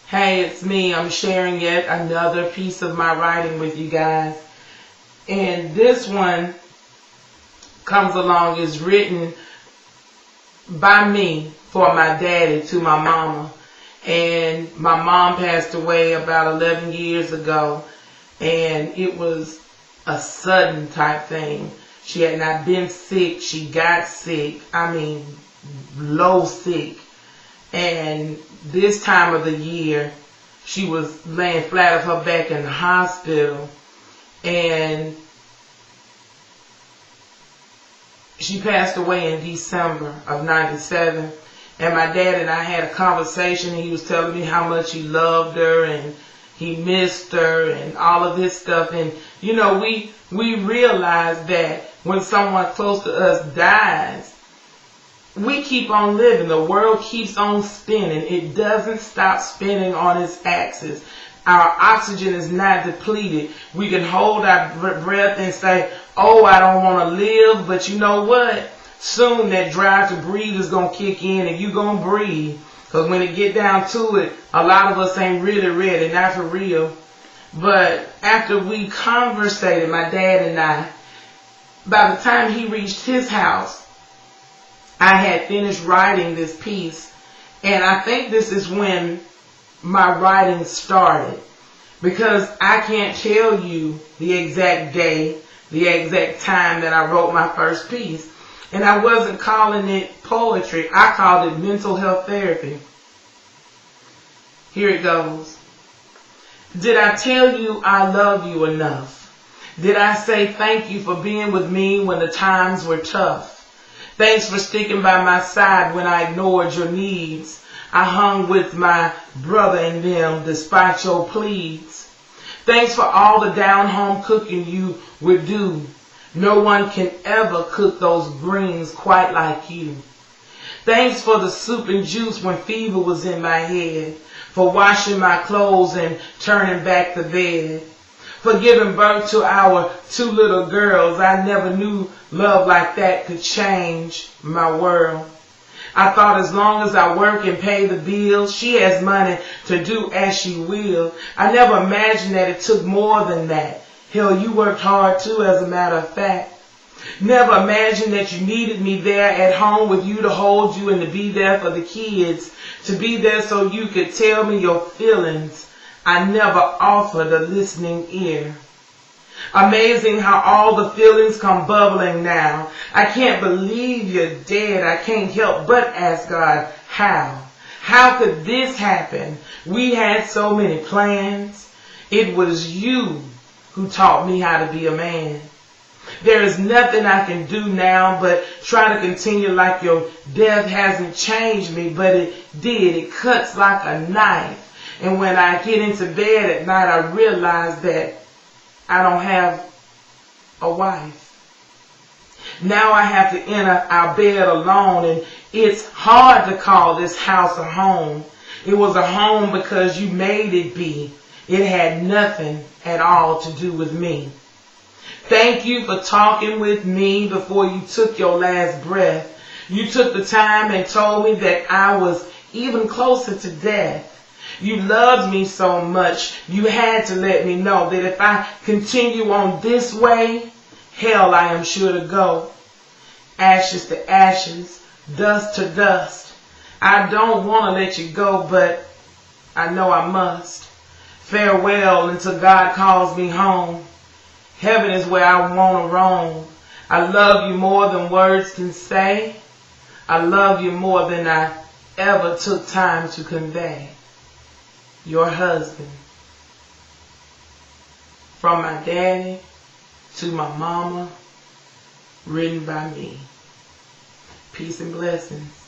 Hey, it's me. I'm sharing yet another piece of my writing with you guys. And this one comes along, is written by me for my daddy to my mama. And my mom passed away about 11 years ago. And it was a sudden type thing. She had not been sick. She got sick. I mean, low sick. And this time of the year, she was laying flat on her back in the hospital. And she passed away in December of '97. And my dad and I had a conversation, and he was telling me how much he loved her and he missed her and all of this stuff. And, you know, we realized that when someone close to us dies, we keep on living. The world keeps on spinning. It doesn't stop spinning on its axis. Our oxygen is not depleted. We can hold our breath and say, oh, I don't want to live. But you know what? Soon that drive to breathe is going to kick in and you're going to breathe. Because when it get down to it, a lot of us ain't really ready, not for real. But after we conversated, my dad and I, by the time he reached his house, I had finished writing this piece. And I think this is when my writing started. Because I can't tell you the exact day, the exact time that I wrote my first piece. And I wasn't calling it poetry. I called it mental health therapy. Here it goes. Did I tell you I love you enough? Did I say thank you for being with me when the times were tough? Thanks for sticking by my side when I ignored your needs. I hung with my brother and them despite your pleas. Thanks for all the down-home cooking you would do. No one can ever cook those greens quite like you. Thanks for the soup and juice when fever was in my head. For washing my clothes and turning back the bed. For giving birth to our 2 little girls. I never knew love like that could change my world. I thought as long as I work and pay the bills, she has money to do as she will. I never imagined that it took more than that. Hell, you worked hard too, as a matter of fact. Never imagined that you needed me there at home with you to hold you and to be there for the kids. To be there so you could tell me your feelings. I never offered a listening ear. Amazing how all the feelings come bubbling now. I can't believe you're dead. I can't help but ask God, how? How could this happen? We had so many plans. It was you who taught me how to be a man. There is nothing I can do now but try to continue like your death hasn't changed me, but it did. It cuts like a knife. And when I get into bed at night, I realize that I don't have a wife. Now I have to enter our bed alone, and it's hard to call this house a home. It was a home because you made it be. It had nothing at all to do with me. Thank you for talking with me before you took your last breath. You took the time and told me that I was even closer to death. You loved me so much, you had to let me know that if I continue on this way, hell, I am sure to go. Ashes to ashes, dust to dust. I don't want to let you go, but I know I must. Farewell until God calls me home. Heaven is where I want to roam. I love you more than words can say. I love you more than I ever took time to convey. Your husband. From my daddy to my mama, written by me. Peace and blessings.